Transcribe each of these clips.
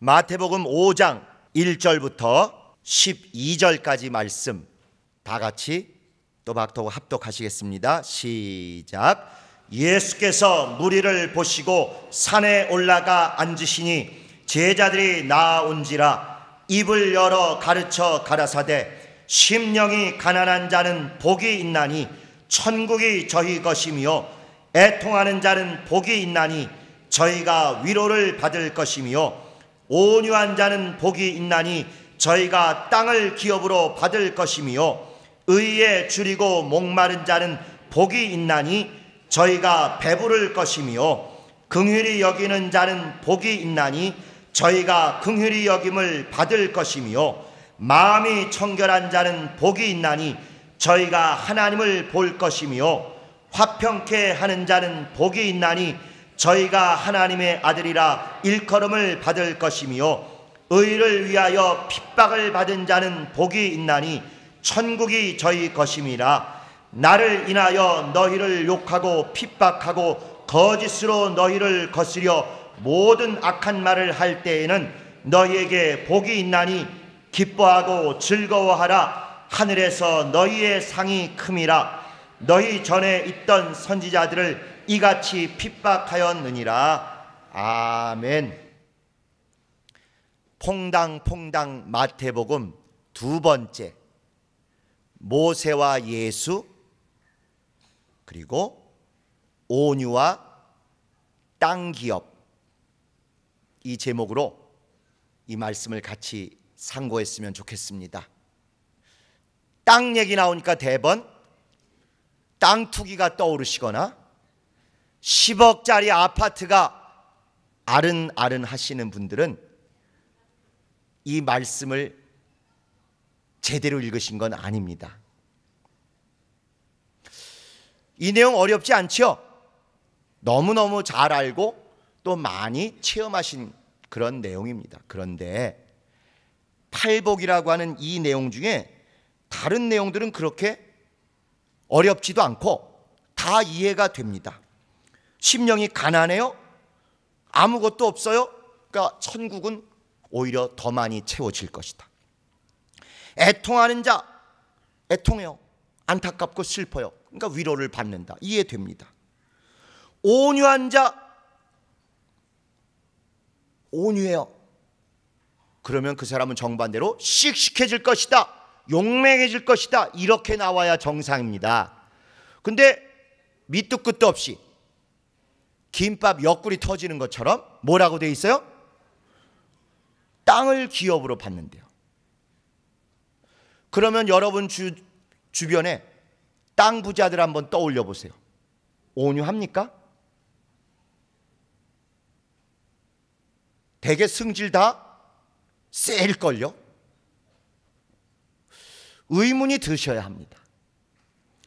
마태복음 5장 1절부터 12절까지 말씀 다 같이 또박또박 합독하시겠습니다. 시작. 예수께서 무리를 보시고 산에 올라가 앉으시니 제자들이 나아온지라 입을 열어 가르쳐 가라사대 심령이 가난한 자는 복이 있나니 천국이 저희 것이며 애통하는 자는 복이 있나니 저희가 위로를 받을 것이며 온유한 자는 복이 있나니 저희가 땅을 기업으로 받을 것이며 의에 줄이고 목마른 자는 복이 있나니 저희가 배부를 것이며 긍휼히 여기는 자는 복이 있나니 저희가 긍휼히 여김을 받을 것이며 마음이 청결한 자는 복이 있나니 저희가 하나님을 볼 것이며 화평케 하는 자는 복이 있나니 저희가 하나님의 아들이라 일컬음을 받을 것이며 의를 위하여 핍박을 받은 자는 복이 있나니 천국이 저희 것임이라. 나를 인하여 너희를 욕하고 핍박하고 거짓으로 너희를 거스려 모든 악한 말을 할 때에는 너희에게 복이 있나니 기뻐하고 즐거워하라. 하늘에서 너희의 상이 큼이라. 너희 전에 있던 선지자들을 이같이 핍박하였느니라. 아멘. 퐁당퐁당 마태복음 두 번째, 모세와 예수 그리고 온유와 땅 기업, 이 제목으로 이 말씀을 같이 상고했으면 좋겠습니다. 땅 얘기 나오니까 대번 땅 투기가 떠오르시거나 10억짜리 아파트가 아른아른 하시는 분들은 이 말씀을 제대로 읽으신 건 아닙니다. 이 내용 어렵지 않죠? 너무너무 잘 알고 또 많이 체험하신 그런 내용입니다. 그런데 팔복이라고 하는 이 내용 중에 다른 내용들은 그렇게 어렵지도 않고 다 이해가 됩니다. 심령이 가난해요? 아무것도 없어요? 그러니까 천국은 오히려 더 많이 채워질 것이다. 애통하는 자, 애통해요. 안타깝고 슬퍼요. 그러니까 위로를 받는다. 이해됩니다. 온유한 자, 온유해요. 그러면 그 사람은 정반대로 씩씩해질 것이다. 용맹해질 것이다. 이렇게 나와야 정상입니다. 근데 밑도 끝도 없이 김밥 옆구리 터지는 것처럼 뭐라고 돼 있어요? 땅을 기업으로 받는데요. 그러면 여러분 주변에 땅 부자들 한번 떠올려 보세요. 온유합니까? 되게 승질 다 셀걸요? 의문이 드셔야 합니다.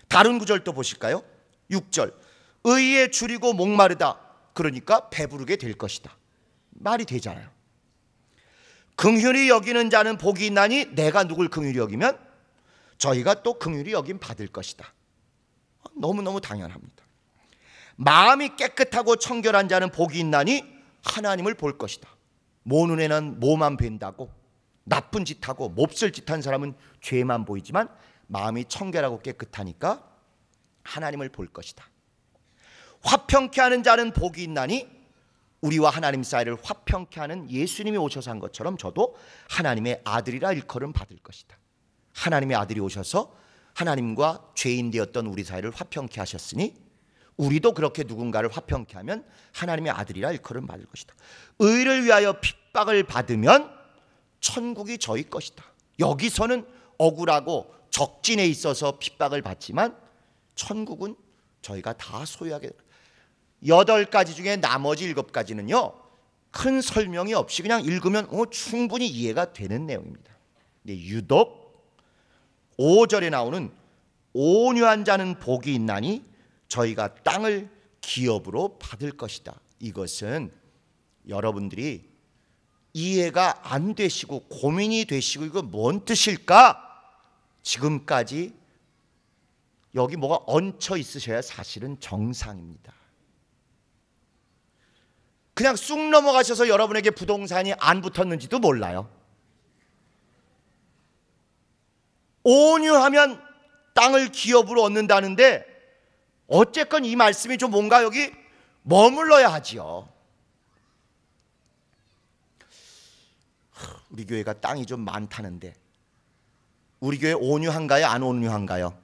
다른 구절도 보실까요? 6절. 의에 줄이고 목마르다. 그러니까 배부르게 될 것이다. 말이 되잖아요. 긍휼히 여기는 자는 복이 있나니 내가 누굴 긍휼히 여기면 저희가 또 긍휼히 여김 받을 것이다. 너무너무 당연합니다. 마음이 깨끗하고 청결한 자는 복이 있나니 하나님을 볼 것이다. 모 눈에는 뭐만 뵌다고 나쁜 짓하고 몹쓸 짓한 사람은 죄만 보이지만 마음이 청결하고 깨끗하니까 하나님을 볼 것이다. 화평케 하는 자는 복이 있나니 우리와 하나님 사이를 화평케 하는 예수님이 오셔서 한 것처럼 저도 하나님의 아들이라 일컬음 받을 것이다. 하나님의 아들이 오셔서 하나님과 죄인 되었던 우리 사이를 화평케 하셨으니 우리도 그렇게 누군가를 화평케 하면 하나님의 아들이라 일컬음 받을 것이다. 의를 위하여 핍박을 받으면 천국이 저희 것이다. 여기서는 억울하고 적진에 있어서 핍박을 받지만 천국은 저희가 다 소유하게 됩니다. 8가지 중에 나머지 7가지는요 큰 설명이 없이 그냥 읽으면 충분히 이해가 되는 내용입니다. 근데 유독 5절에 나오는 온유한 자는 복이 있나니 저희가 땅을 기업으로 받을 것이다. 이것은 여러분들이 이해가 안 되시고 고민이 되시고 이거 뭔 뜻일까? 지금까지 여기 뭐가 얹혀 있으셔야 사실은 정상입니다. 그냥 쑥 넘어가셔서 여러분에게 부동산이 안 붙었는지도 몰라요. 온유하면 땅을 기업으로 얻는다는데 어쨌건 이 말씀이 좀 뭔가 여기 머물러야 하지요. 우리 교회가 땅이 좀 많다는데 우리 교회 온유한가요? 안 온유한가요?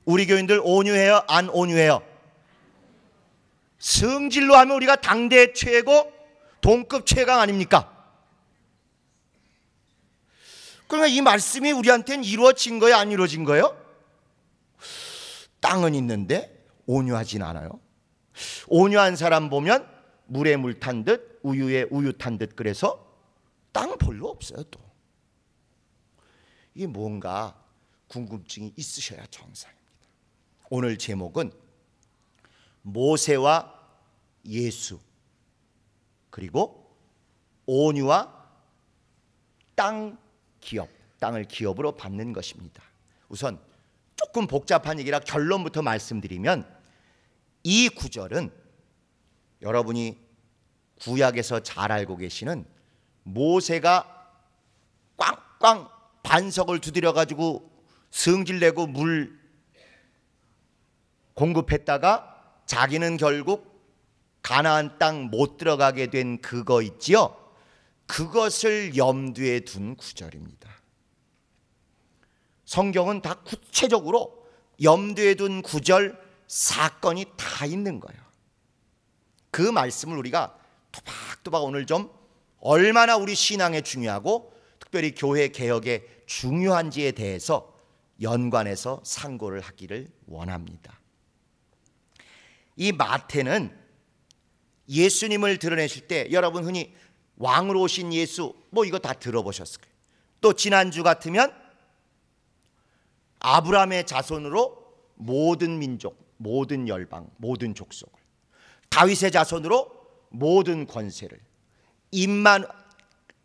우리 교인들 온유해요? 안 온유해요? 성질로 하면 우리가 당대 최고, 동급 최강 아닙니까? 그러니까 이 말씀이 우리한테는 이루어진 거예요? 안 이루어진 거예요? 땅은 있는데 온유하진 않아요. 온유한 사람 보면 물에 물 탄 듯, 우유에 우유 탄 듯, 그래서 땅 별로 없어요. 또 이게 뭔가 궁금증이 있으셔야 정상입니다. 오늘 제목은 모세와 예수, 그리고 온유와 땅 기업, 땅을 기업으로 받는 것입니다. 우선 조금 복잡한 얘기라 결론부터 말씀드리면, 이 구절은 여러분이 구약에서 잘 알고 계시는 모세가 꽝꽝 반석을 두드려 가지고 성질내고 물 공급했다가 자기는 결국 가나안 땅 못 들어가게 된 그거 있지요. 그것을 염두에 둔 구절입니다. 성경은 다 구체적으로 염두에 둔 구절, 사건이 다 있는 거예요. 그 말씀을 우리가 토박토박 오늘 좀 얼마나 우리 신앙에 중요하고 특별히 교회 개혁에 중요한지에 대해서 연관해서 상고를 하기를 원합니다. 이 마태는 예수님을 드러내실 때 여러분 흔히 왕으로 오신 예수 뭐 이거 다 들어보셨을 거예요. 또 지난주 같으면 아브라함의 자손으로 모든 민족, 모든 열방, 모든 족속을, 다윗의 자손으로 모든 권세를,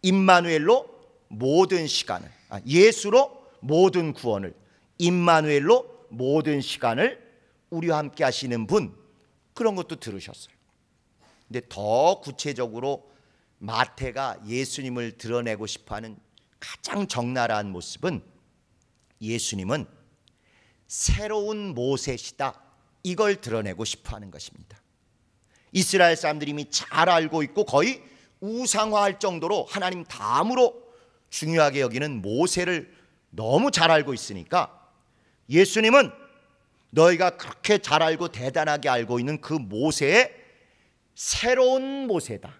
임마누엘로 모든 시간을, 예수로 모든 구원을, 임마누엘로 모든 시간을 우리와 함께 하시는 분, 그런 것도 들으셨어요. 근데 더 구체적으로 마태가 예수님을 드러내고 싶어하는 가장 적나라한 모습은, 예수님은 새로운 모세시다, 이걸 드러내고 싶어하는 것입니다. 이스라엘 사람들이 이미 잘 알고 있고 거의 우상화할 정도로 하나님 다음으로 중요하게 여기는 모세를 너무 잘 알고 있으니까, 예수님은 너희가 그렇게 잘 알고 대단하게 알고 있는 그 모세의 새로운 모세다.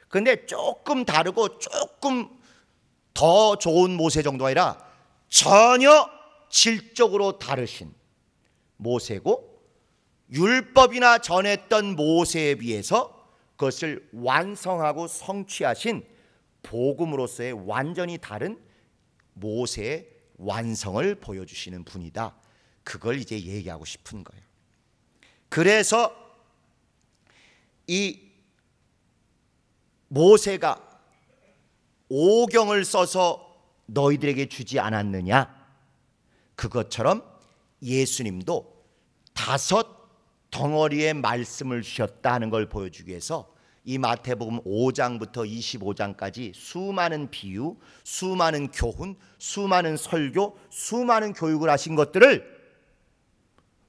그런데 조금 다르고 조금 더 좋은 모세 정도가 아니라 전혀 질적으로 다르신 모세고, 율법이나 전했던 모세에 비해서 그것을 완성하고 성취하신 복음으로서의 완전히 다른 모세의 완성을 보여주시는 분이다. 그걸 이제 얘기하고 싶은 거예요. 그래서 이 모세가 오경을 써서 너희들에게 주지 않았느냐, 그것처럼 예수님도 5 덩어리의 말씀을 주셨다 하는 걸 보여주기 위해서 이 마태복음 5장부터 25장까지 수많은 비유, 수많은 교훈, 수많은 설교, 수많은 교육을 하신 것들을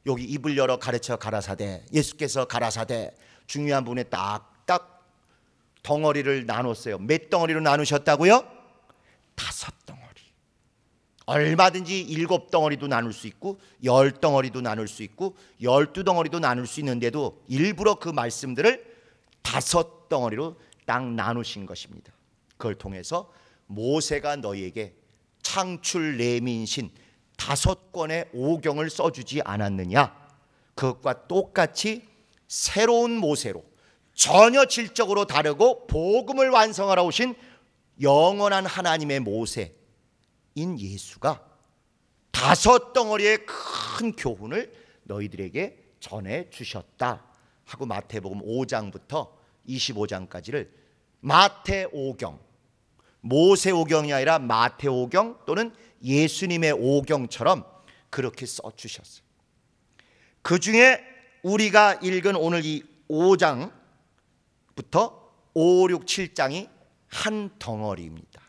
여기 입을 열어 가르쳐 가라사대, 예수께서 가라사대, 중요한 부분에 딱딱 덩어리를 나눴어요. 몇 덩어리로 나누셨다고요? 5 덩어리. 얼마든지 7 덩어리도 나눌 수 있고 10 덩어리도 나눌 수 있고 12 덩어리도 나눌 수 있는데도 일부러 그 말씀들을 5 덩어리로 딱 나누신 것입니다. 그걸 통해서 모세가 너희에게 창출 레민신 5권의 오경을 써주지 않았느냐, 그것과 똑같이 새로운 모세로 전혀 질적으로 다르고 복음을 완성하러 오신 영원한 하나님의 모세인 예수가 5 덩어리의 큰 교훈을 너희들에게 전해 주셨다 하고 마태복음 5장부터 25장까지를 마태오경, 모세오경이 아니라 마태오경 또는 예수님의 오경처럼 그렇게 써주셨어요. 그 중에 우리가 읽은 오늘 이 5장 5, 6, 7장이 한 덩어리입니다.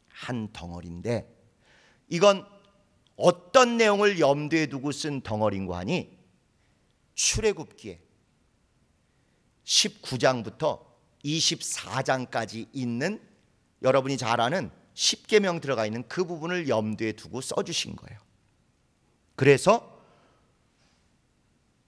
한 덩어리인데 이건 어떤 내용을 염두에 두고 쓴 덩어리인가 하니 출애굽기에 19장부터 24장까지 있는 여러분이 잘 아는 십계명 들어가 있는 그 부분을 염두에 두고 써주신 거예요. 그래서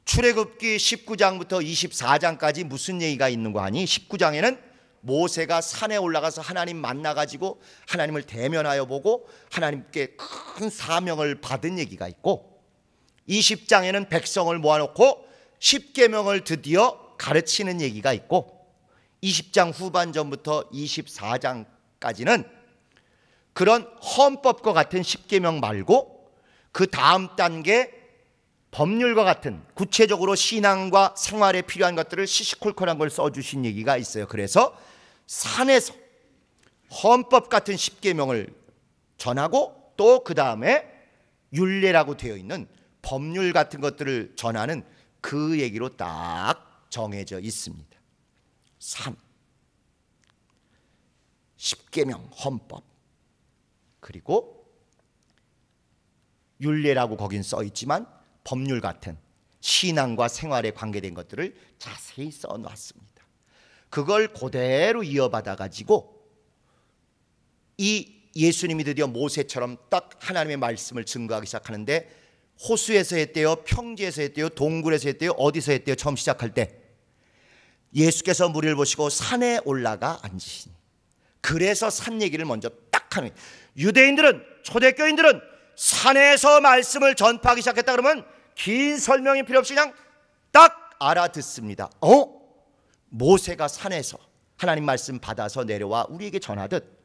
출애굽기 19장부터 24장까지 무슨 얘기가 있는가 하니 19장에는 모세가 산에 올라가서 하나님 만나가지고 하나님을 대면하여 보고 하나님께 큰 사명을 받은 얘기가 있고 20장에는 백성을 모아놓고 십계명을 드디어 가르치는 얘기가 있고 20장 후반전부터 24장까지는 그런 헌법과 같은 십계명 말고 그 다음 단계 법률과 같은 구체적으로 신앙과 생활에 필요한 것들을 시시콜콜한 걸 써주신 얘기가 있어요. 그래서 산에서 헌법 같은 십계명을 전하고 또 그 다음에 율례라고 되어 있는 법률 같은 것들을 전하는 그 얘기로 딱 정해져 있습니다. 산, 십계명, 헌법, 그리고 율례라고 거긴 써 있지만 법률 같은 신앙과 생활에 관계된 것들을 자세히 써놨습니다. 그걸 그대로 이어받아 가지고 이 예수님이 드디어 모세처럼 딱 하나님의 말씀을 증거하기 시작하는데 호수에서 했대요, 평지에서 했대요, 동굴에서 했대요, 어디서 했대요? 처음 시작할 때 예수께서 무리를 보시고 산에 올라가 앉으시니, 그래서 산 얘기를 먼저 딱 하는 거예요. 유대인들은, 초대교인들은 산에서 말씀을 전파하기 시작했다 그러면 긴 설명이 필요 없이 그냥 딱 알아듣습니다. 모세가 산에서 하나님 말씀 받아서 내려와 우리에게 전하듯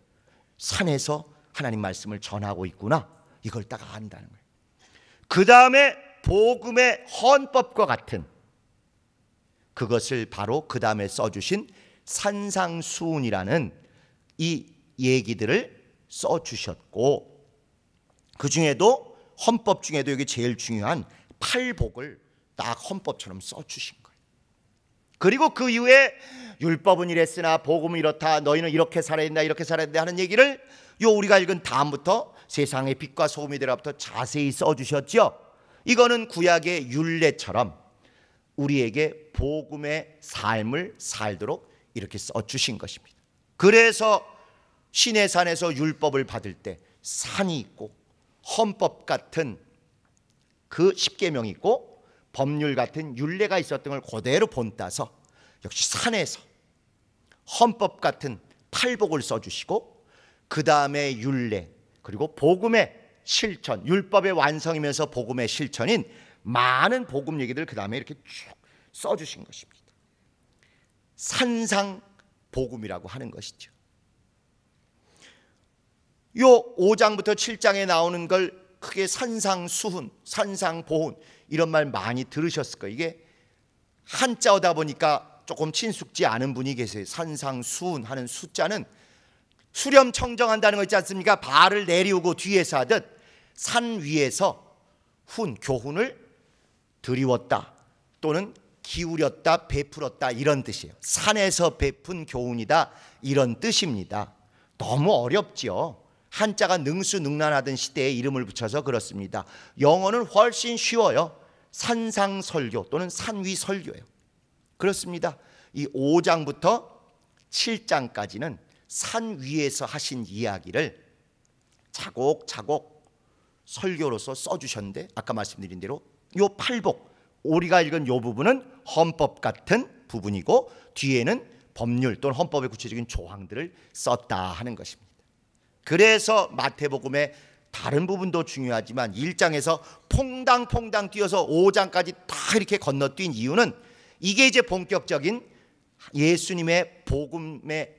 산에서 하나님 말씀을 전하고 있구나, 이걸 딱 안다는 거예요. 그 다음에 복음의 헌법과 같은 그것을 바로 그 다음에 써주신 산상수훈이라는 이 얘기들을 써주셨고, 그 중에도 헌법 중에도 여기 제일 중요한 팔복을 딱 헌법처럼 써주신 거예요. 그리고 그 이후에 율법은 이랬으나 복음은 이렇다, 너희는 이렇게 살아야 된다, 이렇게 살아야 된다 하는 얘기를 우리가 읽은 다음부터 세상의 빛과 소금이 되라부터 자세히 써주셨죠. 이거는 구약의 율례처럼 우리에게 복음의 삶을 살도록 이렇게 써주신 것입니다. 그래서 시내산에서 율법을 받을 때 산이 있고 헌법 같은 그 십계명이 있고 법률 같은 율례가 있었던 걸 그대로 본따서 역시 산에서 헌법 같은 팔복을 써주시고 그 다음에 율례, 그리고 복음의 실천, 율법의 완성이면서 복음의 실천인 많은 복음 얘기들 그 다음에 이렇게 쭉 써주신 것입니다. 산상 복음이라고 하는 것이죠. 요 5장부터 7장에 나오는 걸 크게 산상수훈, 산상보훈 이런 말 많이 들으셨을 거예요. 이게 한자어다 보니까 조금 친숙지 않은 분이 계세요. 산상수훈 하는 숫자는 수렴 청정한다는 거 있지 않습니까? 발을 내리우고 뒤에서 하듯 산 위에서 교훈을 드리웠다 또는 기울였다, 베풀었다 이런 뜻이에요. 산에서 베푼 교훈이다 이런 뜻입니다. 너무 어렵죠. 한자가 능수능란하던 시대에 이름을 붙여서 그렇습니다. 영어는 훨씬 쉬워요. 산상설교 또는 산위설교예요. 그렇습니다. 이 5장부터 7장까지는 산 위에서 하신 이야기를 차곡차곡 설교로서 써주셨는데, 아까 말씀드린 대로 요 팔복, 우리가 읽은 요 부분은 헌법 같은 부분이고 뒤에는 법률 또는 헌법의 구체적인 조항들을 썼다 하는 것입니다. 그래서 마태복음의 다른 부분도 중요하지만 1장에서 퐁당퐁당 뛰어서 5장까지 다 이렇게 건너뛴 이유는 이게 이제 본격적인 예수님의 복음의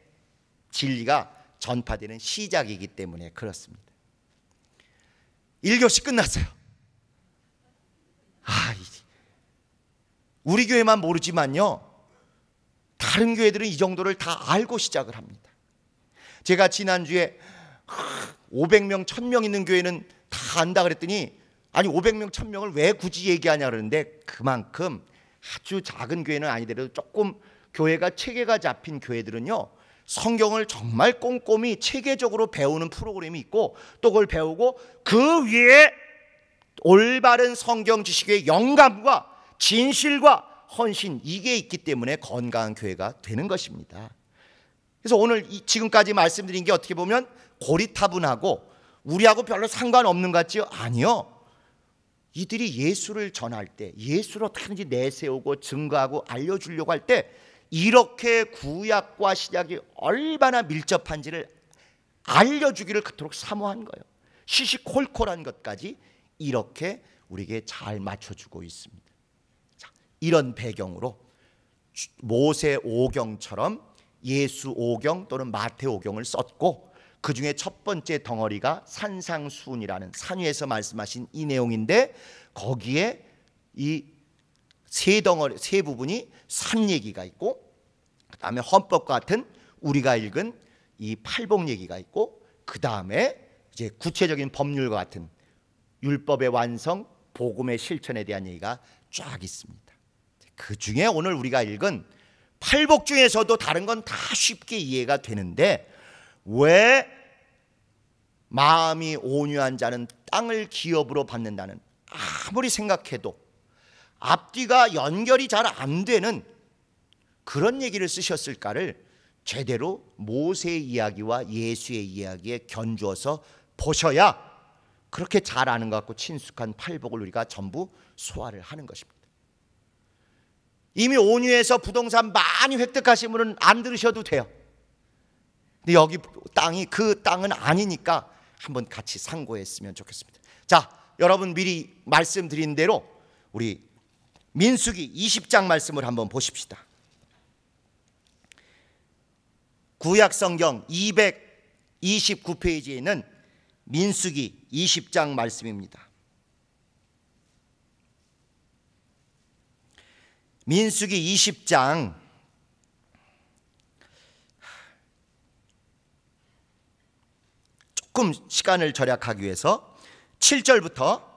진리가 전파되는 시작이기 때문에 그렇습니다. 1교시 끝났어요. 우리 교회만 모르지만요, 다른 교회들은 이 정도를 다 알고 시작을 합니다. 제가 지난주에 500명, 1000명 있는 교회는 다 안다 그랬더니, 아니 500명, 1000명을 왜 굳이 얘기하냐 그러는데, 그만큼 아주 작은 교회는 아니더라도 조금 교회가 체계가 잡힌 교회들은요, 성경을 정말 꼼꼼히 체계적으로 배우는 프로그램이 있고, 또 그걸 배우고 그 위에 올바른 성경 지식의 영감과 진실과 헌신, 이게 있기 때문에 건강한 교회가 되는 것입니다. 그래서 오늘 지금까지 말씀드린 게 어떻게 보면 고리타분하고 우리하고 별로 상관없는 것 같지요? 아니요. 이들이 예수를 전할 때, 예수를 어떻게든지 내세우고 증거하고 알려주려고 할 때 이렇게 구약과 신약이 얼마나 밀접한지를 알려주기를 그토록 사모한 거예요. 시시콜콜한 것까지 이렇게 우리에게 잘 맞춰주고 있습니다. 자, 이런 배경으로 모세 오경처럼 예수 오경 또는 마태 오경을 썼고, 그 중에 첫 번째 덩어리가 산상수훈이라는 산 위에서 말씀하신 이 내용인데, 거기에 이 세 덩어리, 세 부분이 산 얘기가 있고, 그 다음에 헌법과 같은 우리가 읽은 이 팔복 얘기가 있고, 그 다음에 이제 구체적인 법률과 같은 율법의 완성, 복음의 실천에 대한 얘기가 쫙 있습니다. 그 중에 오늘 우리가 읽은 팔복 중에서도 다른 건 다 쉽게 이해가 되는데, 왜 마음이 온유한 자는 땅을 기업으로 받는다는, 아무리 생각해도 앞뒤가 연결이 잘 안 되는 그런 얘기를 쓰셨을까를 제대로 모세의 이야기와 예수의 이야기에 견주어서 보셔야 그렇게 잘 아는 것 같고 친숙한 팔복을 우리가 전부 소화를 하는 것입니다. 이미 온유해서 부동산 많이 획득하신 분은 안 들으셔도 돼요. 근데 여기 땅이 그 땅은 아니니까 한번 같이 상고했으면 좋겠습니다. 자, 여러분 미리 말씀드린 대로 우리 민수기 20장 말씀을 한번 보십시다. 구약성경 229페이지에 있는 민수기 20장 말씀입니다. 민수기 20장 조금 시간을 절약하기 위해서 7절부터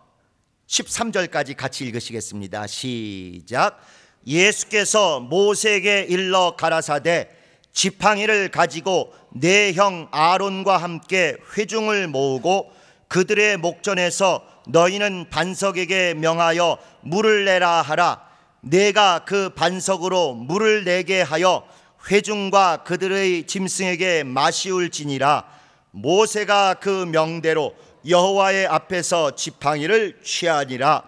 13절까지 같이 읽으시겠습니다. 시작. 예수께서 모세에게 일러 가라사대 지팡이를 가지고 내 형 아론과 함께 회중을 모으고 그들의 목전에서 너희는 반석에게 명하여 물을 내라 하라. 내가 그 반석으로 물을 내게 하여 회중과 그들의 짐승에게 마시울지니라. 모세가 그 명대로 여호와의 앞에서 지팡이를 취하니라.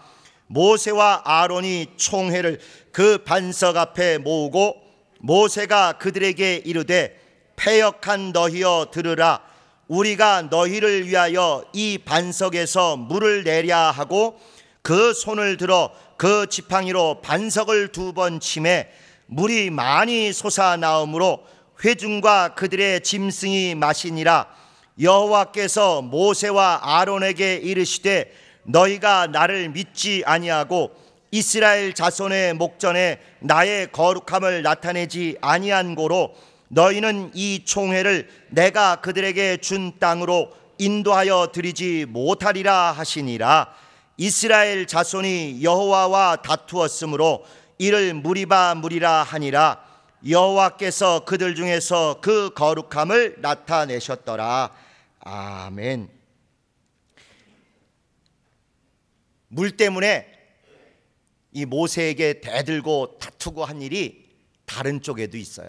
모세와 아론이 총회를 그 반석 앞에 모으고 모세가 그들에게 이르되 패역한 너희여 들으라. 우리가 너희를 위하여 이 반석에서 물을 내랴 하고 그 손을 들어 그 지팡이로 반석을 2번 치매 물이 많이 솟아나오므로 회중과 그들의 짐승이 마시니라. 여호와께서 모세와 아론에게 이르시되 너희가 나를 믿지 아니하고 이스라엘 자손의 목전에 나의 거룩함을 나타내지 아니한 고로 너희는 이 총회를 내가 그들에게 준 땅으로 인도하여 드리지 못하리라 하시니라. 이스라엘 자손이 여호와와 다투었으므로 이를 무리라 하니라. 여호와께서 그들 중에서 그 거룩함을 나타내셨더라. 아멘. 물 때문에 이 모세에게 대들고 다투고 한 일이 다른 쪽에도 있어요.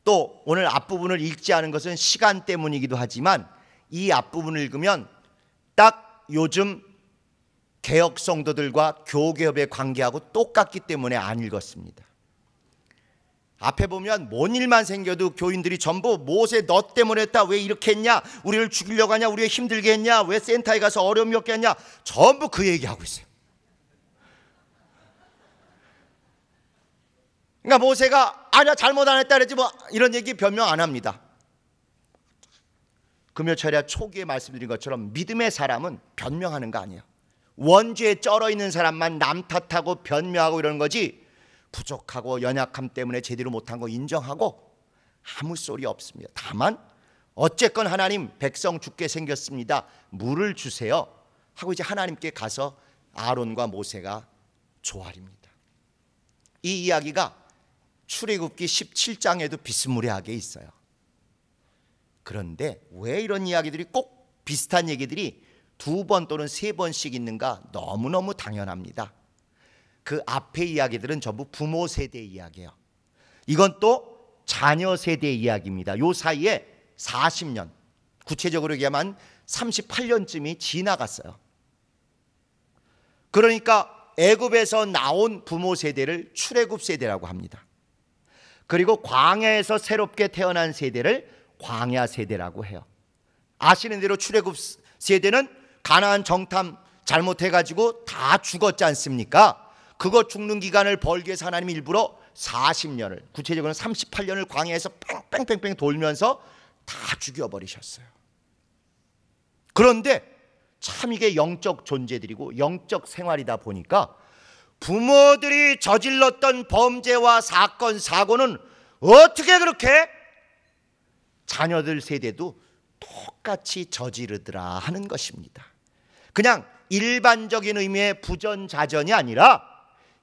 또 오늘 앞부분을 읽지 않은 것은 시간 때문이기도 하지만 이 앞부분을 읽으면 딱 요즘 개혁 성도들과 교개협의 관계하고 똑같기 때문에 안 읽었습니다. 앞에 보면 뭔 일만 생겨도 교인들이 전부 모세 너 때문에 했다, 왜 이렇게 했냐, 우리를 죽이려고 하냐, 우리가 힘들게 했냐, 왜 센터에 가서 어려움이 겪게 했냐, 전부 그 얘기하고 있어요. 그러니까 모세가 아니야 잘못 안 했다 그랬지 뭐 이런 얘기 변명 안 합니다. 금요철야 초기에 말씀드린 것처럼 믿음의 사람은 변명하는 거 아니에요. 원죄에 쩔어 있는 사람만 남 탓하고 변명하고 이러는 거지, 부족하고 연약함 때문에 제대로 못한 거 인정하고 아무 소리 없습니다. 다만 어쨌건 하나님 백성 죽게 생겼습니다, 물을 주세요 하고 이제 하나님께 가서 아론과 모세가 조아립니다. 이 이야기가 출애굽기 17장에도 비스무리하게 있어요. 그런데 왜 이런 이야기들이 꼭 비슷한 얘기들이 2번 또는 3번씩 있는가? 너무너무 당연합니다. 그 앞에 이야기들은 전부 부모 세대 이야기예요. 이건 또 자녀 세대 이야기입니다. 요 사이에 40년, 구체적으로 얘기하면 38년쯤이 지나갔어요. 그러니까 애굽에서 나온 부모 세대를 출애굽 세대라고 합니다. 그리고 광야에서 새롭게 태어난 세대를 광야 세대라고 해요. 아시는 대로 출애굽 세대는 가나안 정탐 잘못해가지고 다 죽었지 않습니까? 그거 죽는 기간을 벌기 위해서 하나님이 일부러 40년을, 구체적으로는 38년을 광야에서 뺑뺑뺑뺑 돌면서 다 죽여버리셨어요. 그런데 참 이게 영적 존재들이고 영적 생활이다 보니까 부모들이 저질렀던 범죄와 사건, 사고는 어떻게 그렇게 자녀들 세대도 똑같이 저지르더라 하는 것입니다. 그냥 일반적인 의미의 부전자전이 아니라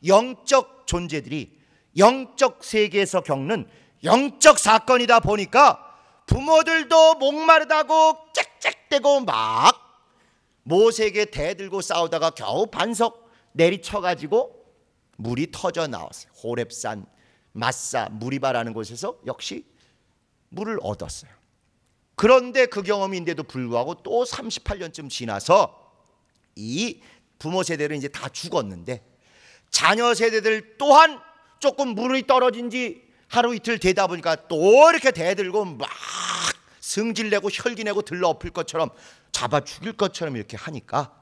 영적 존재들이 영적 세계에서 겪는 영적 사건이다 보니까 부모들도 목마르다고 짹짹대고 막 모세에게 대들고 싸우다가 겨우 반석 내리쳐가지고 물이 터져 나왔어요. 호렙산, 마사, 무리바라는 곳에서 역시 물을 얻었어요. 그런데 그 경험인데도 불구하고 또 38년쯤 지나서 이 부모 세대는 이제 다 죽었는데 자녀 세대들 또한 조금 물이 떨어진 지 하루 이틀 되다 보니까 또 이렇게 대들고 막 승질내고 혈기내고 들러엎을 것처럼 잡아 죽일 것처럼 이렇게 하니까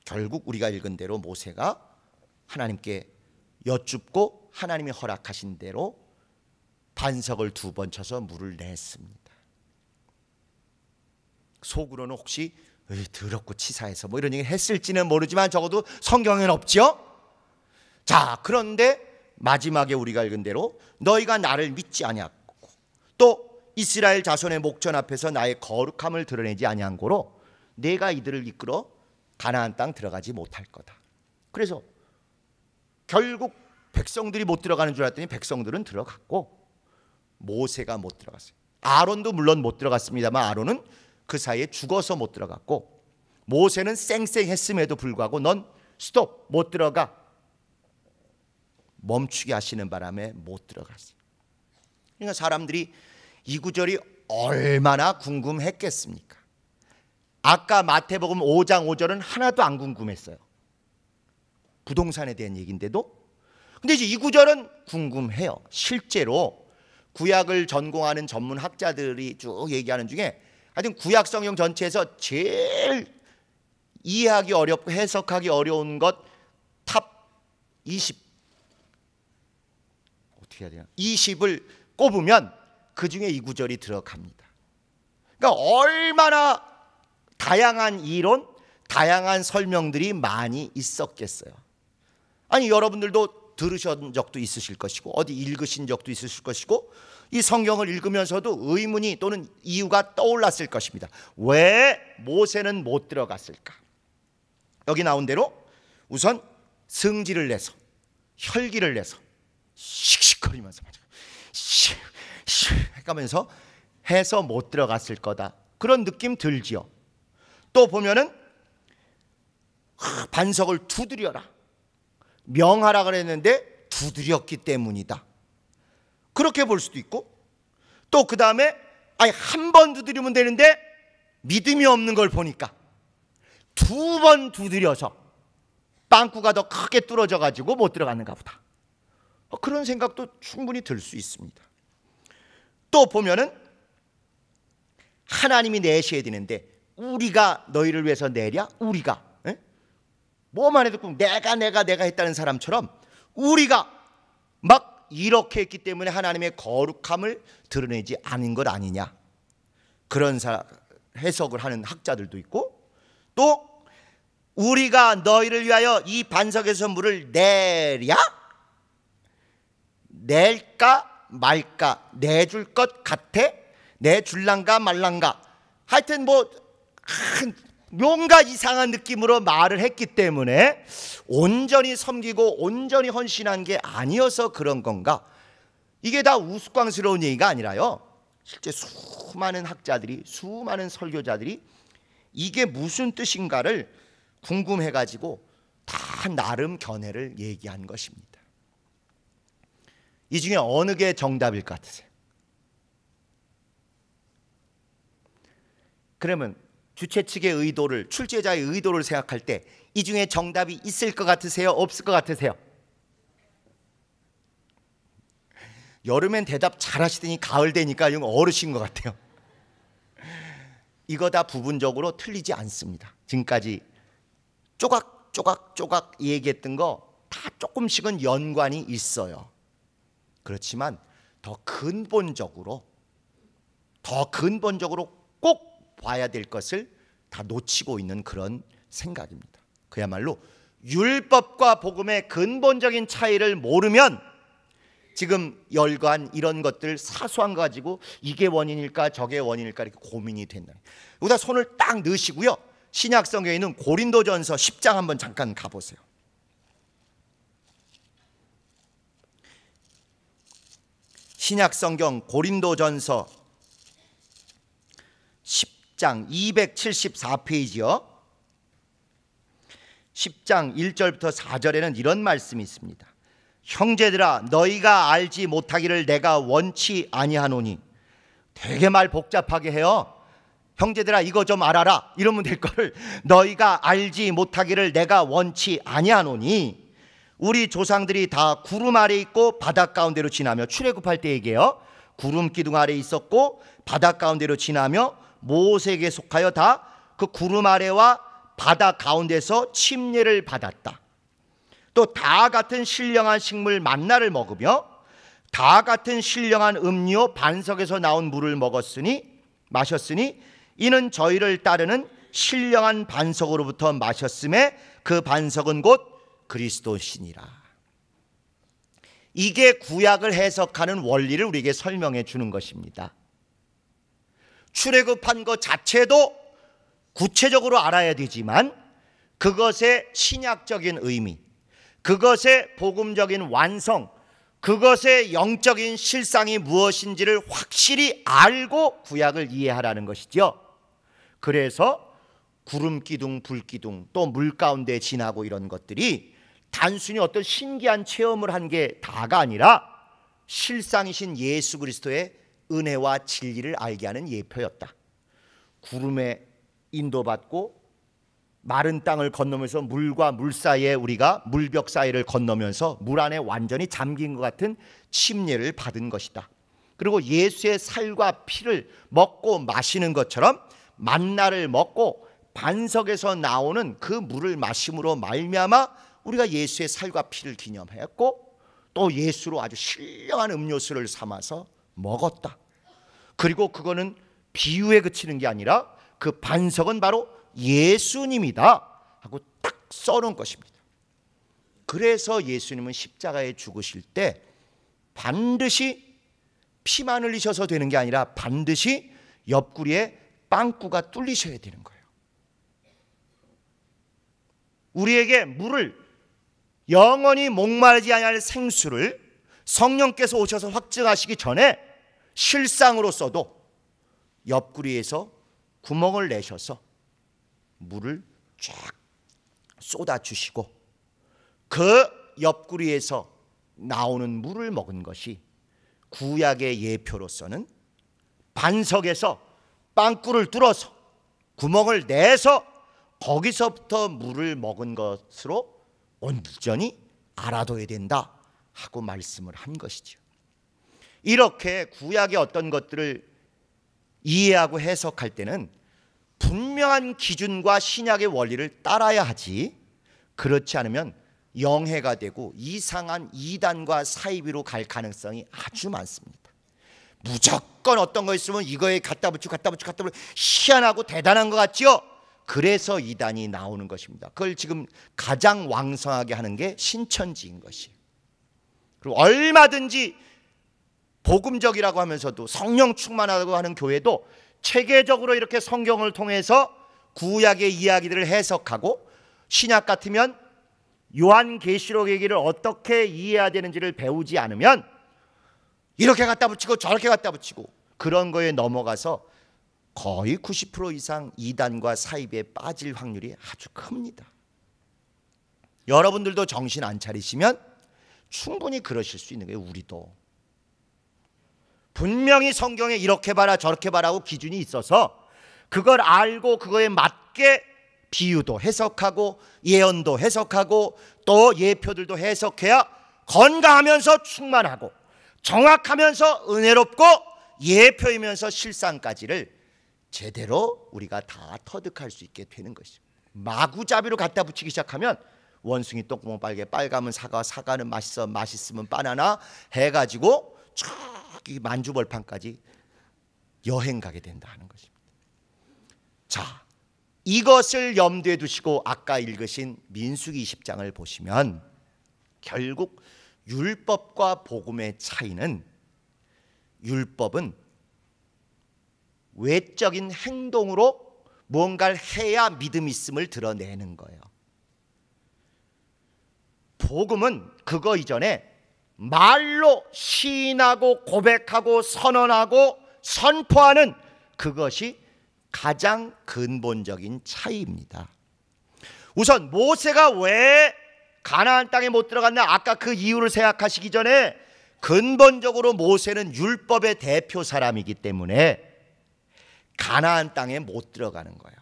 결국 우리가 읽은 대로 모세가 하나님께 여쭙고 하나님이 허락하신 대로 반석을 2번 쳐서 물을 냈습니다. 속으로는 혹시 더럽고 치사해서 뭐 이런 얘기 했을지는 모르지만 적어도 성경에는 없지요. 자, 그런데 마지막에 우리가 읽은 대로 너희가 나를 믿지 아니하고 또 이스라엘 자손의 목전 앞에서 나의 거룩함을 드러내지 아니한 고로 내가 이들을 이끌어 가나안 땅 들어가지 못할 거다. 그래서 결국 백성들이 못 들어가는 줄 알았더니 백성들은 들어갔고 모세가 못 들어갔어요. 아론도 물론 못 들어갔습니다만 아론은 그 사이에 죽어서 못 들어갔고 모세는 쌩쌩했음에도 불구하고 넌 스톱, 못 들어가, 멈추게 하시는 바람에 못 들어갔어요. 그러니까 사람들이 이 구절이 얼마나 궁금했겠습니까? 아까 마태복음 5장 5절은 하나도 안 궁금했어요. 부동산에 대한 얘기인데도. 근데 이제 이 구절은 궁금해요. 실제로 구약을 전공하는 전문 학자들이 쭉 얘기하는 중에 하여튼 구약 성경 전체에서 제일 이해하기 어렵고 해석하기 어려운 것 탑 20 어떻게 해야 되나? 20을 꼽으면 그 중에 이 구절이 들어갑니다. 그러니까 얼마나 다양한 이론, 다양한 설명들이 많이 있었겠어요. 아니 여러분들도 들으신 적도 있으실 것이고 어디 읽으신 적도 있으실 것이고 이 성경을 읽으면서도 의문이 또는 이유가 떠올랐을 것입니다. 왜 모세는 못 들어갔을까? 여기 나온 대로 우선 승질을 내서 혈기를 내서 씩씩거리면서 하면서 해서 못 들어갔을 거다. 그런 느낌 들지요. 또 보면은 반석을 두드려라 명하라 그랬는데 두드렸기 때문이다. 그렇게 볼 수도 있고 또 그 다음에 한 번 두드리면 되는데 믿음이 없는 걸 보니까 2번 두드려서 빵꾸가 더 크게 뚫어져 가지고 못 들어가는가 보다. 그런 생각도 충분히 들 수 있습니다. 또 보면은 하나님이 내셔야 되는데 우리가 너희를 위해서 내랴? 우리가 뭐만 해도 내가 했다는 사람처럼 우리가 막 이렇게 했기 때문에 하나님의 거룩함을 드러내지 않은 것 아니냐, 그런 해석을 하는 학자들도 있고 또 우리가 너희를 위하여 이 반석에서 물을 내랴? 낼까 말까, 내줄 것 같아? 내줄란가 말란가, 하여튼 뭐 뭔가 이상한 느낌으로 말을 했기 때문에 온전히 섬기고 온전히 헌신한 게 아니어서 그런 건가, 이게 다 우스꽝스러운 얘기가 아니라요, 실제 수많은 학자들이, 수많은 설교자들이 이게 무슨 뜻인가를 궁금해가지고 다 나름 견해를 얘기한 것입니다. 이 중에 어느 게 정답일 것 같으세요? 그러면 주최 측의 의도를, 출제자의 의도를 생각할 때 이 중에 정답이 있을 것 같으세요? 없을 것 같으세요? 여름엔 대답 잘하시더니 가을 되니까 이건 어르신 것 같아요. 이거 다 부분적으로 틀리지 않습니다. 지금까지 쪼각 얘기했던 거 다 조금씩은 연관이 있어요. 그렇지만 더 근본적으로 꼭 봐야 될 것을 다 놓치고 있는 그런 생각입니다. 그야말로 율법과 복음의 근본적인 차이를 모르면 지금 열관 이런 것들 사소한 거 가지고 이게 원인일까 저게 원인일까 이렇게 고민이 된다. 여기다 손을 딱 넣으시고요, 신약 성경에 있는 고린도전서 10장 한번 잠깐 가보세요. 신약 성경 고린도전서 10장 274페이지요. 10장 1절부터 4절에는 이런 말씀이 있습니다. 형제들아, 너희가 알지 못하기를 내가 원치 아니하노니. 되게 말 복잡하게 해요. 형제들아 이거 좀 알아라 이러면 될 거를 너희가 알지 못하기를 내가 원치 아니하노니, 우리 조상들이 다 구름 아래 있고 바닷 가운데로 지나며, 출애굽할 때 얘기해요. 구름 기둥 아래 있었고 바닷 가운데로 지나며 모세에게 속하여 다 그 구름 아래와 바다 가운데서 침례를 받았다. 또 다 같은 신령한 식물 만나를 먹으며 다 같은 신령한 음료 반석에서 나온 물을 마셨으니 이는 저희를 따르는 신령한 반석으로부터 마셨음에 그 반석은 곧 그리스도시니라. 이게 구약을 해석하는 원리를 우리에게 설명해 주는 것입니다. 출애굽한 것 자체도 구체적으로 알아야 되지만 그것의 신약적인 의미, 그것의 복음적인 완성, 그것의 영적인 실상이 무엇인지를 확실히 알고 구약을 이해하라는 것이죠. 그래서 구름 기둥, 불 기둥, 또 물 가운데 지나고 이런 것들이 단순히 어떤 신기한 체험을 한 게 다가 아니라 실상이신 예수 그리스도의 은혜와 진리를 알게 하는 예표였다. 구름에 인도받고 마른 땅을 건너면서 물과 물 사이에, 우리가 물벽 사이를 건너면서 물 안에 완전히 잠긴 것 같은 침례를 받은 것이다. 그리고 예수의 살과 피를 먹고 마시는 것처럼 만나를 먹고 반석에서 나오는 그 물을 마심으로 말미암아 우리가 예수의 살과 피를 기념하였고, 또 예수로 아주 신령한 음료수를 삼아서 먹었다. 그리고 그거는 비유에 그치는 게 아니라 그 반석은 바로 예수님이다 하고 딱 써놓은 것입니다. 그래서 예수님은 십자가에 죽으실 때 반드시 피만 흘리셔서 되는 게 아니라 반드시 옆구리에 빵꾸가 뚫리셔야 되는 거예요. 우리에게 물을, 영원히 목마르지 아니할 생수를 성령께서 오셔서 확증하시기 전에 실상으로서도 옆구리에서 구멍을 내셔서 물을 쫙 쏟아주시고 그 옆구리에서 나오는 물을 먹은 것이 구약의 예표로서는 반석에서 빵꾸를 뚫어서 구멍을 내서 거기서부터 물을 먹은 것으로 온전히 알아둬야 된다 하고 말씀을 한 것이죠. 이렇게 구약의 어떤 것들을 이해하고 해석할 때는 분명한 기준과 신약의 원리를 따라야 하지, 그렇지 않으면 영해가 되고 이상한 이단과 사이비로 갈 가능성이 아주 많습니다. 무조건 어떤 거 있으면 이거에 갖다 붙이고 희한하고 대단한 것 같지요? 그래서 이단이 나오는 것입니다. 그걸 지금 가장 왕성하게 하는 게 신천지인 것이에요. 그리고 얼마든지 복음적이라고 하면서도 성령 충만하다고 하는 교회도 체계적으로 이렇게 성경을 통해서 구약의 이야기들을 해석하고, 신약 같으면 요한계시록 얘기를 어떻게 이해해야 되는지를 배우지 않으면 이렇게 갖다 붙이고 저렇게 갖다 붙이고 그런 거에 넘어가서 거의 90% 이상 이단과 사이비에 빠질 확률이 아주 큽니다. 여러분들도 정신 안 차리시면 충분히 그러실 수 있는 거예요. 우리도 분명히 성경에 이렇게 봐라 저렇게 봐라고 기준이 있어서 그걸 알고 그거에 맞게 비유도 해석하고 예언도 해석하고 또 예표들도 해석해야 건강하면서 충만하고 정확하면서 은혜롭고 예표이면서 실상까지를 제대로 우리가 다 터득할 수 있게 되는 것입니다. 마구잡이로 갖다 붙이기 시작하면 원숭이 똥구멍 빨개, 빨가면 사과, 사과는 맛있으면 바나나 해가지고 저기 만주벌판까지 여행 가게 된다 하는 것입니다. 자, 이것을 염두에 두시고 아까 읽으신 민수기 20장을 보시면 결국 율법과 복음의 차이는, 율법은 외적인 행동으로 무언가를 해야 믿음 있음을 드러내는 거예요. 복음은 그거 이전에 말로 시인하고 고백하고 선언하고 선포하는 그것이 가장 근본적인 차이입니다. 우선 모세가 왜 가나안 땅에 못 들어갔나, 아까 그 이유를 생각하시기 전에 근본적으로 모세는 율법의 대표 사람이기 때문에 가나안 땅에 못 들어가는 거예요.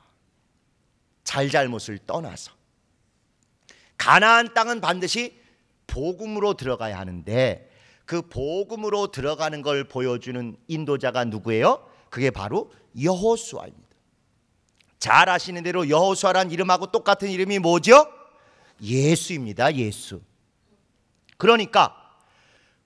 잘잘못을 떠나서. 가나안 땅은 반드시 복음으로 들어가야 하는데 그 복음으로 들어가는 걸 보여주는 인도자가 누구예요? 그게 바로 여호수아입니다. 잘 아시는 대로 여호수아란 이름하고 똑같은 이름이 뭐죠? 예수입니다. 예수. 그러니까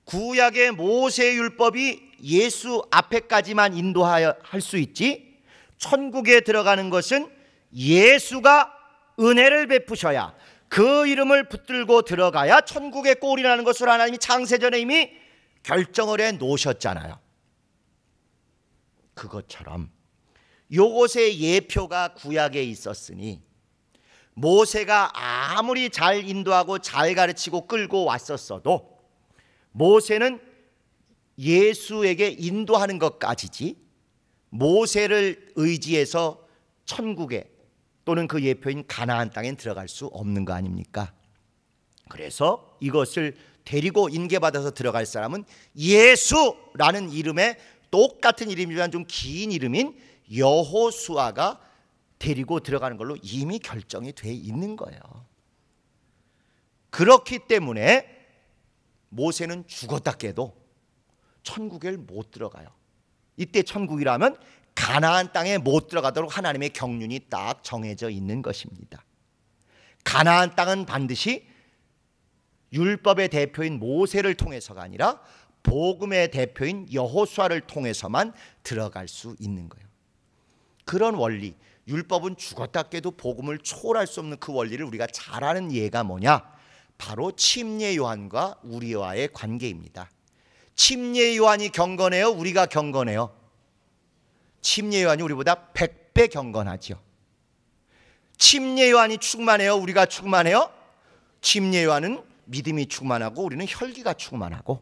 구약의 모세율법이 예수 앞에까지만 인도하여 할 수 있지, 천국에 들어가는 것은 예수가 은혜를 베푸셔야, 그 이름을 붙들고 들어가야 천국의 꼴이라는 것을 하나님이 창세전에 이미 결정을 해 놓으셨잖아요. 그것처럼 요것의 예표가 구약에 있었으니 모세가 아무리 잘 인도하고 잘 가르치고 끌고 왔었어도 모세는 예수에게 인도하는 것까지지 모세를 의지해서 천국에 또는 그 예표인 가나안 땅에 들어갈 수 없는 거 아닙니까? 그래서 이것을 데리고 인계받아서 들어갈 사람은 예수라는 이름의 똑같은 이름이지만 좀 긴 이름인 여호수아가 데리고 들어가는 걸로 이미 결정이 돼 있는 거예요. 그렇기 때문에 모세는 죽었다 깨도 천국에 못 들어가요. 이때 천국이라면 가나안 땅에 못 들어가도록 하나님의 경륜이 딱 정해져 있는 것입니다. 가나안 땅은 반드시 율법의 대표인 모세를 통해서가 아니라 복음의 대표인 여호수아를 통해서만 들어갈 수 있는 거예요. 그런 원리, 율법은 죽었다 깨도 복음을 초월할 수 없는 그 원리를 우리가 잘 아는 예가 뭐냐? 바로 침례 요한과 우리와의 관계입니다. 침례 요한이 경건해요? 우리가 경건해요? 침례 요한이 우리보다 100배 경건하죠. 침례 요한이 충만해요? 우리가 충만해요? 침례 요한은 믿음이 충만하고 우리는 혈기가 충만하고.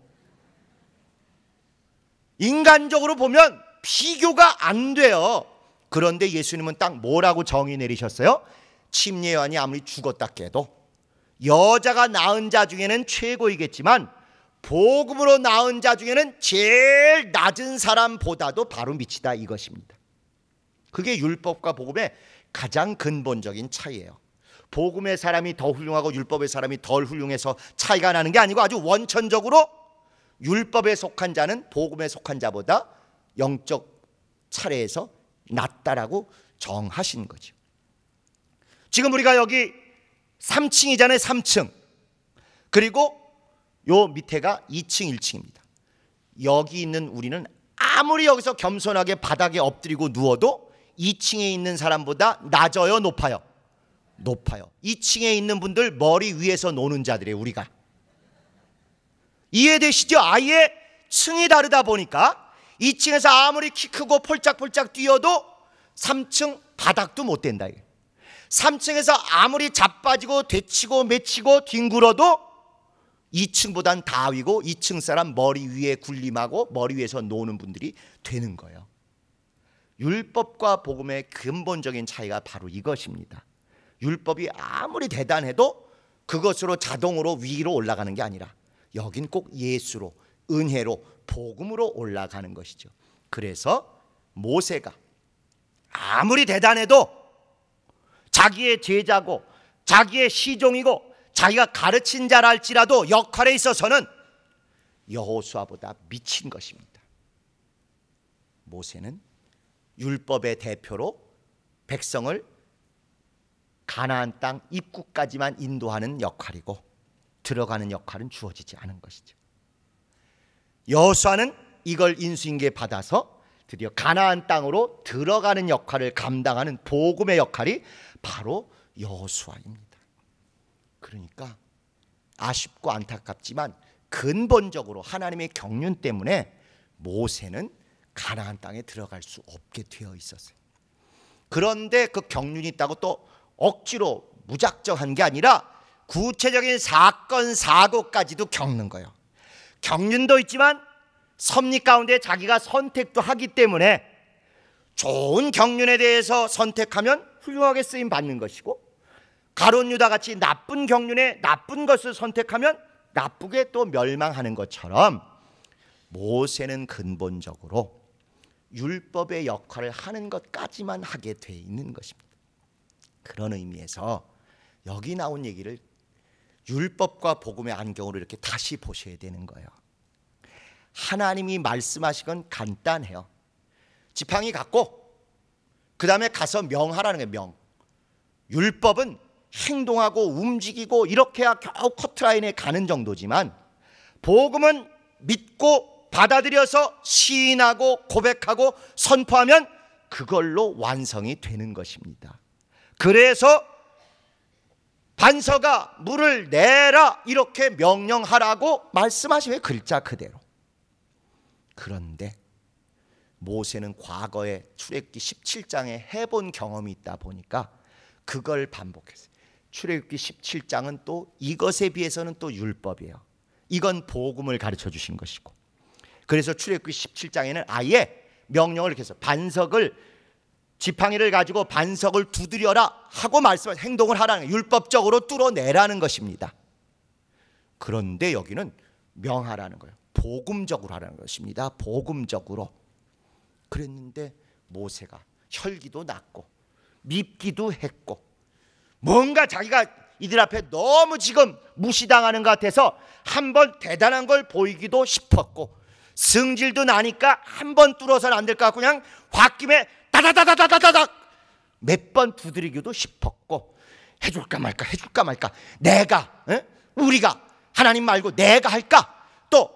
인간적으로 보면 비교가 안 돼요. 그런데 예수님은 딱 뭐라고 정의 내리셨어요? 침례 요한이 아무리 죽었다 깨도 여자가 낳은 자 중에는 최고이겠지만 복음으로 낳은 자 중에는 제일 낮은 사람보다도 바로 밑이다, 이것입니다. 그게 율법과 복음의 가장 근본적인 차이예요. 복음의 사람이 더 훌륭하고 율법의 사람이 덜 훌륭해서 차이가 나는 게 아니고 아주 원천적으로 율법에 속한 자는 복음에 속한 자보다 영적 차례에서 낫다라고 정하신 거죠. 지금 우리가 여기 3층이잖아요. 3층. 그리고 요 밑에가 2층 1층입니다. 여기 있는 우리는 아무리 여기서 겸손하게 바닥에 엎드리고 누워도 2층에 있는 사람보다 낮아요, 높아요? 높아요. 2층에 있는 분들 머리 위에서 노는 자들이에요. 우리가. 이해되시죠? 아예 층이 다르다 보니까 2층에서 아무리 키 크고 폴짝폴짝 뛰어도 3층 바닥도 못 된다. 3층에서 아무리 자빠지고 되치고 맺히고 뒹굴어도 2층보단 다 위고 2층 사람 머리 위에 군림하고 머리 위에서 노는 분들이 되는 거예요. 율법과 복음의 근본적인 차이가 바로 이것입니다. 율법이 아무리 대단해도 그것으로 자동으로 위로 올라가는 게 아니라 여긴 꼭 예수로, 은혜로, 복음으로 올라가는 것이죠. 그래서 모세가 아무리 대단해도 자기의 제자고 자기의 시종이고 자기가 가르친 자라 할지라도 역할에 있어서는 여호수아보다 미친 것입니다. 모세는 율법의 대표로 백성을 가나안 땅 입구까지만 인도하는 역할이고 들어가는 역할은 주어지지 않은 것이죠. 여호수아는 이걸 인수인계 받아서 드디어 가나안 땅으로 들어가는 역할을 감당하는 복음의 역할이 바로 여호수아입니다. 그러니까 아쉽고 안타깝지만 근본적으로 하나님의 경륜 때문에 모세는 가나안 땅에 들어갈 수 없게 되어 있었어요. 그런데 그 경륜이 있다고 또 억지로 무작정한 게 아니라 구체적인 사건 사고까지도 겪는 거예요. 경륜도 있지만 섭리 가운데 자기가 선택도 하기 때문에 좋은 경륜에 대해서 선택하면 훌륭하게 쓰임 받는 것이고, 가룟 유다 같이 나쁜 경륜에 나쁜 것을 선택하면 나쁘게 또 멸망하는 것처럼 모세는 근본적으로 율법의 역할을 하는 것까지만 하게 돼 있는 것입니다. 그런 의미에서 여기 나온 얘기를 율법과 복음의 안경으로 이렇게 다시 보셔야 되는 거예요. 하나님이 말씀하신 건 간단해요. 지팡이 갖고 그 다음에 가서 명하라는 거예요. 명. 율법은 행동하고 움직이고 이렇게 해야 겨우 커트라인에 가는 정도지만 복음은 믿고 받아들여서 시인하고 고백하고 선포하면 그걸로 완성이 되는 것입니다. 그래서 반석아 물을 내라 이렇게 명령하라고 말씀하시면 글자 그대로. 그런데 모세는 과거에 출애굽기 17장에 해본 경험이 있다 보니까 그걸 반복했어요. 출애굽기 17장은 또 이것에 비해서는 또 율법이에요. 이건 복음을 가르쳐 주신 것이고, 그래서 출애굽기 17장에는 아예 명령을 이렇게 해서 반석을, 지팡이를 가지고 반석을 두드려라 하고 말씀을, 행동을 하라는, 율법적으로 뚫어내라는 것입니다. 그런데 여기는 명하라는 거예요. 복음적으로 하라는 것입니다. 복음적으로. 그랬는데 모세가 혈기도 났고 밉기도 했고 뭔가 자기가 이들 앞에 너무 지금 무시당하는 것 같아서 한번 대단한 걸 보이기도 싶었고, 승질도 나니까 한번 뚫어서는 안 될 것 같고 그냥 홧김에 다다다다다다닥 몇 번 두드리기도 싶었고, 해줄까 말까 해줄까 말까, 내가 우리가 하나님 말고 내가 할까, 또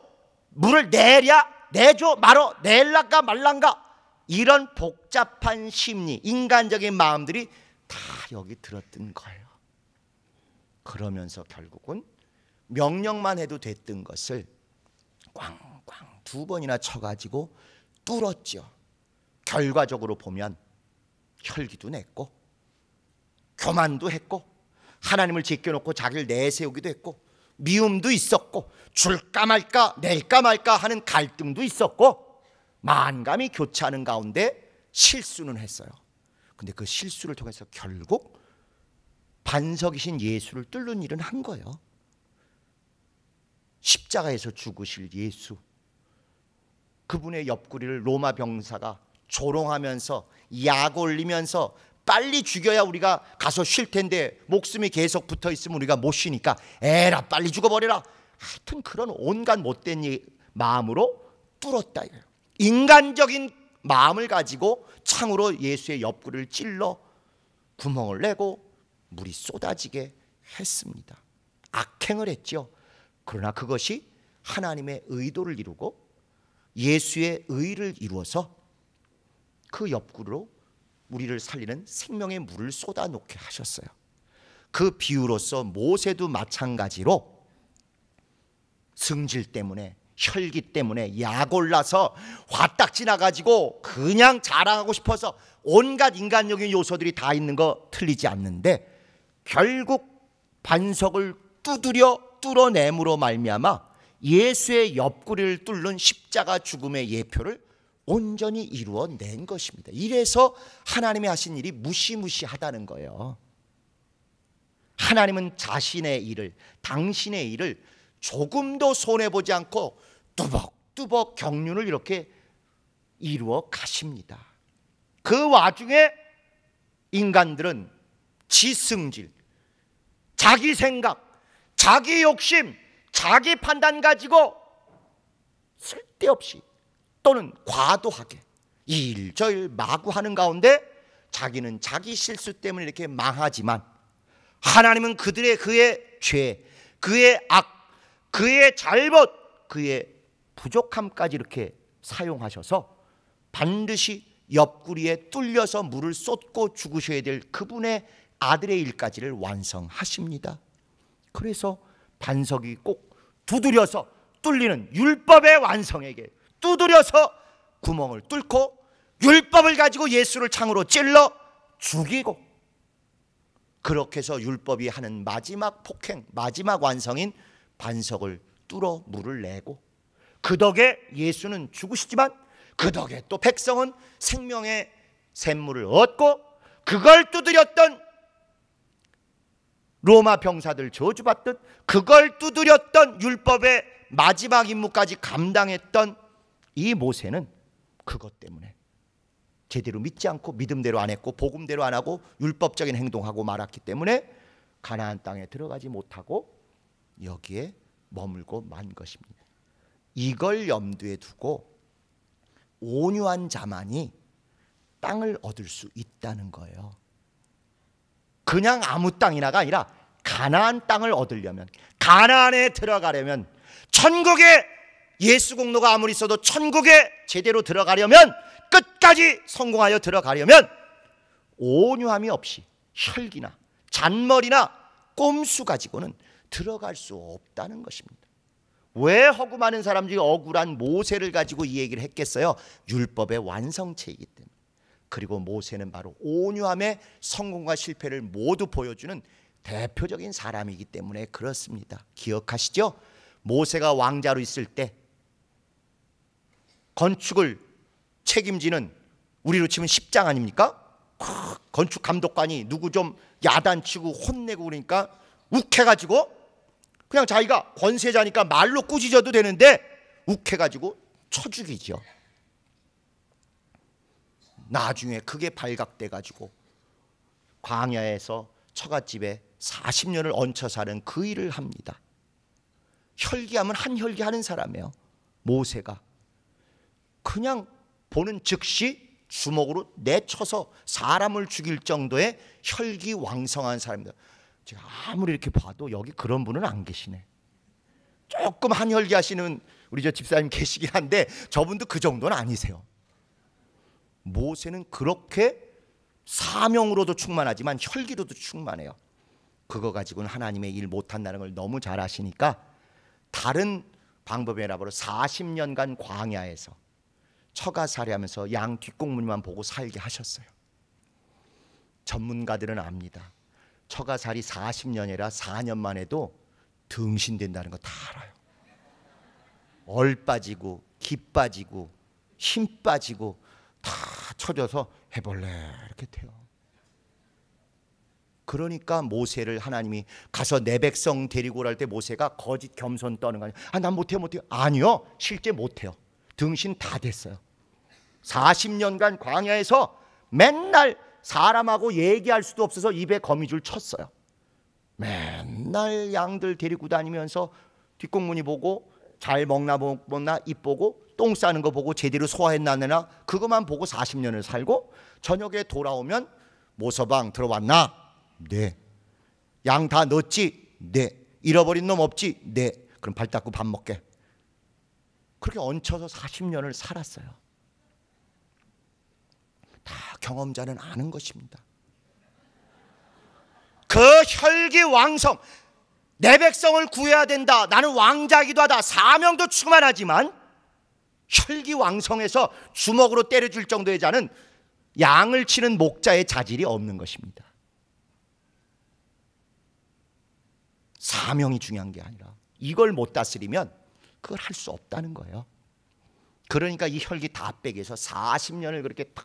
물을 내랴 내줘 말어 낼란가 말란가, 이런 복잡한 심리, 인간적인 마음들이 다 여기 들었던 거예요. 그러면서 결국은 명령만 해도 됐던 것을 꽝꽝 2번이나 쳐가지고 뚫었죠. 결과적으로 보면 혈기도 냈고 교만도 했고 하나님을 제껴놓고 자기를 내세우기도 했고 미움도 있었고 줄까 말까 낼까 말까 하는 갈등도 있었고 만감이 교차하는 가운데 실수는 했어요. 근데 그 실수를 통해서 결국 반석이신 예수를 뚫는 일은 한 거예요. 십자가에서 죽으실 예수, 그분의 옆구리를 로마 병사가 조롱하면서 약 올리면서 빨리 죽여야 우리가 가서 쉴 텐데 목숨이 계속 붙어 있으면 우리가 못 쉬니까 에라 빨리 죽어버려라, 하여튼 그런 온갖 못된 마음으로 뚫었다 이거예요. 인간적인 마음을 가지고 창으로 예수의 옆구리를 찔러 구멍을 내고 물이 쏟아지게 했습니다. 악행을 했죠. 그러나 그것이 하나님의 의도를 이루고 예수의 의를 이루어서 그 옆구리로 우리를 살리는 생명의 물을 쏟아놓게 하셨어요. 그 비유로서 모세도 마찬가지로 승질 때문에 혈기 때문에 약 올라서 화딱 지나가지고 그냥 자랑하고 싶어서 온갖 인간적인 요소들이 다 있는 거 틀리지 않는데 결국 반석을 두드려 뚫어냄으로 말미암아 예수의 옆구리를 뚫는 십자가 죽음의 예표를 온전히 이루어낸 것입니다. 이래서 하나님이 하신 일이 무시무시하다는 거예요. 하나님은 자신의 일을, 당신의 일을 조금도 손해보지 않고 뚜벅뚜벅 경륜을 이렇게 이루어 가십니다. 그 와중에 인간들은 지승질, 자기 생각, 자기 욕심, 자기 판단 가지고 쓸데없이 또는 과도하게 일절 마구하는 가운데 자기는 자기 실수 때문에 이렇게 망하지만 하나님은 그의 죄, 그의 악, 그의 잘못, 그의 부족함까지 이렇게 사용하셔서 반드시 옆구리에 뚫려서 물을 쏟고 죽으셔야 될 그분의 아들의 일까지를 완성하십니다. 그래서 반석이 꼭 두드려서 뚫리는 율법의 완성에게 두드려서 구멍을 뚫고 율법을 가지고 예수를 창으로 찔러 죽이고, 그렇게 해서 율법이 하는 마지막 폭행, 마지막 완성인 반석을 뚫어 물을 내고, 그 덕에 예수는 죽으시지만 그 덕에 또 백성은 생명의 샘물을 얻고, 그걸 두드렸던 로마 병사들 저주받던, 그걸 두드렸던 율법의 마지막 임무까지 감당했던 이 모세는 그것 때문에 제대로 믿지 않고 믿음대로 안 했고 복음대로 안 하고 율법적인 행동하고 말았기 때문에 가나안 땅에 들어가지 못하고 여기에 머물고 만 것입니다. 이걸 염두에 두고 온유한 자만이 땅을 얻을 수 있다는 거예요. 그냥 아무 땅이나가 아니라 가나안 땅을 얻으려면, 가나안에 들어가려면, 천국에 예수 공로가 아무리 있어도 천국에 제대로 들어가려면, 끝까지 성공하여 들어가려면 온유함이 없이 혈기나 잔머리나 꼼수 가지고는 들어갈 수 없다는 것입니다. 왜 허구 많은 사람들이 억울한 모세를 가지고 이 얘기를 했겠어요? 율법의 완성체이기 때문에. 그리고 모세는 바로 온유함의 성공과 실패를 모두 보여주는 대표적인 사람이기 때문에 그렇습니다. 기억하시죠? 모세가 왕자로 있을 때 건축을 책임지는, 우리로 치면 십장 아닙니까? 건축 감독관이 누구 좀 야단치고 혼내고 그러니까 욱해가지고 그냥 자기가 권세자니까 말로 꾸짖어도 되는데 욱해가지고 쳐 죽이죠. 나중에 그게 발각돼가지고 광야에서 처갓집에 40년을 얹혀 사는 그 일을 합니다. 혈기하면 한 혈기하는 사람이에요. 모세가 그냥 보는 즉시 주먹으로 내쳐서 사람을 죽일 정도의 혈기왕성한 사람입니다. 제가 아무리 이렇게 봐도 여기 그런 분은 안 계시네. 조금 한혈기 하시는 우리 저 집사님 계시긴 한데 저분도 그 정도는 아니세요. 모세는 그렇게 사명으로도 충만하지만 혈기로도 충만해요. 그거 가지고는 하나님의 일 못한다는 걸 너무 잘 아시니까 다른 방법이라고 40년간 광야에서 처가살이하면서 양 뒷공무니만 보고 살게 하셨어요. 전문가들은 압니다. 처가살이 40년이라 4년만 해도 등신된다는 거 다 알아요. 얼 빠지고 기 빠지고 힘 빠지고 다 쳐져서 해볼래 이렇게 돼요. 그러니까 모세를 하나님이 가서 내 백성 데리고 오랄 때 모세가 거짓 겸손 떠는 거 아니에요. 아, 난 못해요. 아니요, 실제 못해요. 등신 다 됐어요. 40년간 광야에서 맨날 사람하고 얘기할 수도 없어서 입에 거미줄 쳤어요. 맨날 양들 데리고 다니면서 뒷공무니 보고 잘 먹나 못 먹나 입 보고 똥 싸는 거 보고 제대로 소화했나 안 했나 그것만 보고 40년을 살고 저녁에 돌아오면 모서방 들어왔나? 네. 양 다 넣었지? 네. 잃어버린 놈 없지? 네. 그럼 발 닦고 밥 먹게. 그렇게 얹혀서 40년을 살았어요. 다 경험자는 아는 것입니다. 그 혈기왕성, 내 백성을 구해야 된다, 나는 왕자이기도 하다, 사명도 충만하지만 혈기왕성해서 주먹으로 때려줄 정도의 자는 양을 치는 목자의 자질이 없는 것입니다. 사명이 중요한 게 아니라 이걸 못 다스리면 그걸 할 수 없다는 거예요. 그러니까 이 혈기 다 빼기 위해서 40년을 그렇게 다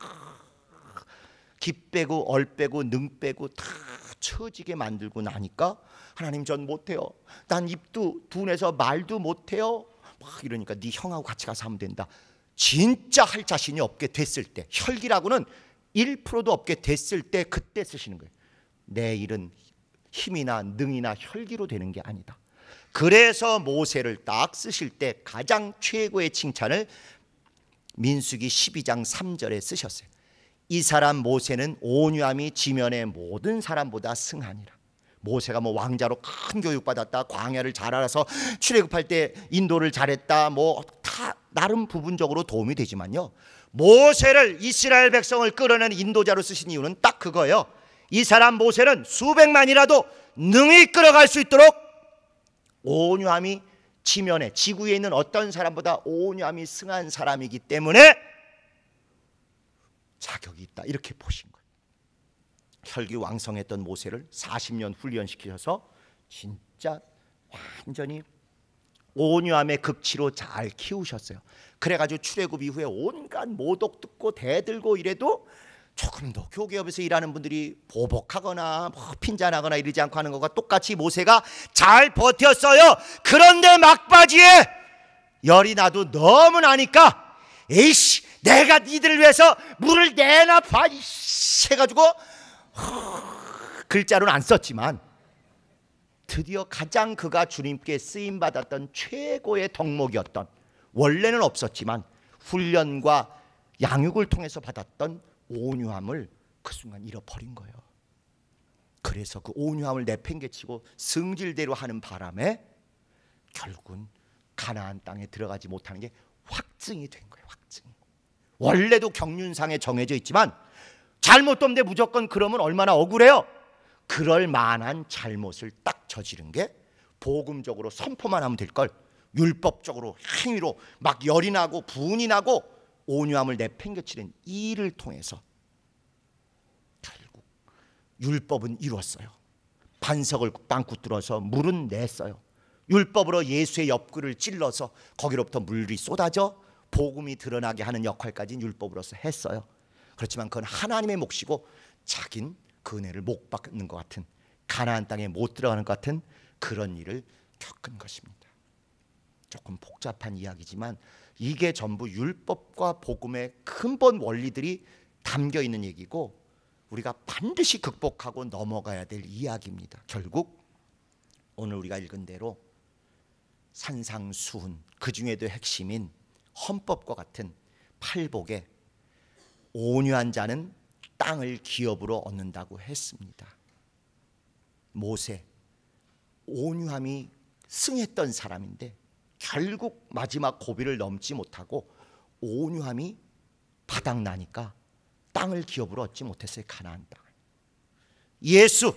기 빼고 얼 빼고 능 빼고 다 처지게 만들고 나니까 하나님 전 못해요. 난 입도 둔해서 말도 못해요. 막 이러니까 네 형하고 같이 가서 하면 된다. 진짜 할 자신이 없게 됐을 때, 혈기라고는 1%도 없게 됐을 때 그때 쓰시는 거예요. 내 일은 힘이나 능이나 혈기로 되는 게 아니다. 그래서 모세를 딱 쓰실 때 가장 최고의 칭찬을 민수기 12장 3절에 쓰셨어요. 이 사람 모세는 온유함이 지면의 모든 사람보다 승하니라. 모세가 뭐 왕자로 큰 교육받았다, 광야를 잘 알아서 출애굽할 때 인도를 잘했다, 뭐 다 나름 부분적으로 도움이 되지만요, 모세를 이스라엘 백성을 끌어내는 인도자로 쓰신 이유는 딱 그거예요. 이 사람 모세는 수백만이라도 능히 끌어갈 수 있도록 온유함이 지면에, 지구에 있는 어떤 사람보다 온유함이 승한 사람이기 때문에 자격이 있다, 이렇게 보신 거예요. 혈기 왕성했던 모세를 40년 훈련시키셔서 진짜 완전히 온유함의 극치로 잘 키우셨어요. 그래가지고 출애굽 이후에 온갖 모독 듣고 대들고 이래도 조금 더 교계업에서 일하는 분들이 보복하거나 뭐 핀잔하거나 이러지 않고 하는 것과 똑같이 모세가 잘 버텼어요. 그런데 막바지에 열이 나도 너무 나니까 에이씨 내가 니들을 위해서 물을 내나 봐 해가지고 글자로는 안 썼지만 드디어 가장 그가 주님께 쓰임받았던 최고의 덕목이었던, 원래는 없었지만 훈련과 양육을 통해서 받았던 온유함을 그 순간 잃어버린 거예요. 그래서 그 온유함을 내팽개치고 승질대로 하는 바람에 결국은 가나안 땅에 들어가지 못하는 게 확증이 된 거예요. 확증. 원래도 경륜상에 정해져 있지만 잘못됐는데 무조건 그러면 얼마나 억울해요. 그럴 만한 잘못을 딱 저지른 게 복음적으로 선포만 하면 될 걸 율법적으로 행위로 막 열이 나고 분이 나고 온유함을 내팽개치는 이 일을 통해서 결국 율법은 이루었어요. 반석을 빵꾸 뚫어서 물은 냈어요. 율법으로 예수의 옆구리를 찔러서 거기로부터 물이 쏟아져 복음이 드러나게 하는 역할까지 율법으로서 했어요. 그렇지만 그건 하나님의 몫이고 자긴 그 은혜를 못 받는 것 같은, 가나안 땅에 못 들어가는 것 같은 그런 일을 겪은 것입니다. 조금 복잡한 이야기지만 이게 전부 율법과 복음의 근본 원리들이 담겨 있는 얘기고 우리가 반드시 극복하고 넘어가야 될 이야기입니다. 결국 오늘 우리가 읽은 대로 산상수훈, 그 중에도 핵심인 헌법과 같은 팔복에 온유한 자는 땅을 기업으로 얻는다고 했습니다. 모세, 온유함이 승했던 사람인데 결국 마지막 고비를 넘지 못하고 온유함이 바닥나니까 땅을 기업으로 얻지 못했어요. 가나안 땅을. 예수,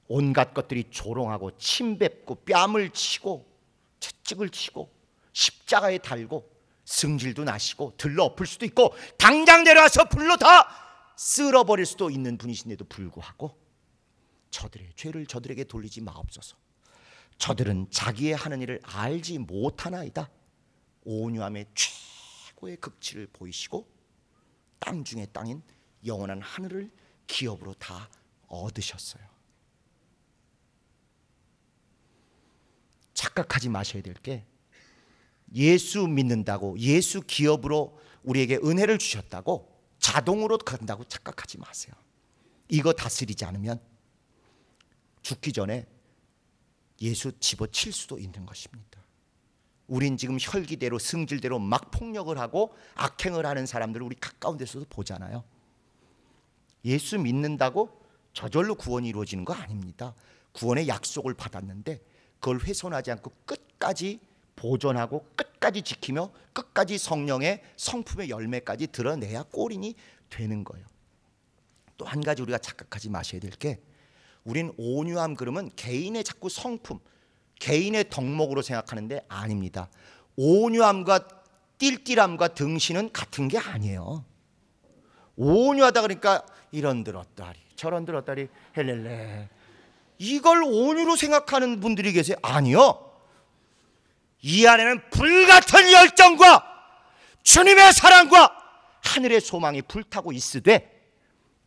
온갖 것들이 조롱하고 침뱉고 뺨을 치고 채찍을 치고 십자가에 달고 승질도 나시고 들러 엎을 수도 있고 당장 내려와서 불로 다 쓸어버릴 수도 있는 분이신데도 불구하고 저들의 죄를 저들에게 돌리지 마옵소서. 저들은 자기의 하는 일을 알지 못하나이다. 온유함의 최고의 극치를 보이시고 땅 중의 땅인 영원한 하늘을 기업으로 다 얻으셨어요. 착각하지 마셔야 될 게 예수 믿는다고, 예수 기업으로 우리에게 은혜를 주셨다고 자동으로 간다고 착각하지 마세요. 이거 다스리지 않으면 죽기 전에 예수 집어칠 수도 있는 것입니다. 우린 지금 혈기대로 승질대로 막 폭력을 하고 악행을 하는 사람들을 우리 가까운 데서도 보잖아요. 예수 믿는다고 저절로 구원이 이루어지는 거 아닙니다. 구원의 약속을 받았는데 그걸 훼손하지 않고 끝까지 보존하고 끝까지 지키며 끝까지 성령의 성품의 열매까지 드러내야 꼴인이 되는 거예요. 또 한 가지 우리가 착각하지 마셔야 될 게 우린 온유함 그러면 개인의 자꾸 성품, 개인의 덕목으로 생각하는데 아닙니다. 온유함과 띨띨함과 등신은 같은 게 아니에요. 온유하다 그러니까 이런 들었다리 저런 들었다리 헬렐레 이걸 온유로 생각하는 분들이 계세요. 아니요. 이 안에는 불같은 열정과 주님의 사랑과 하늘의 소망이 불타고 있으되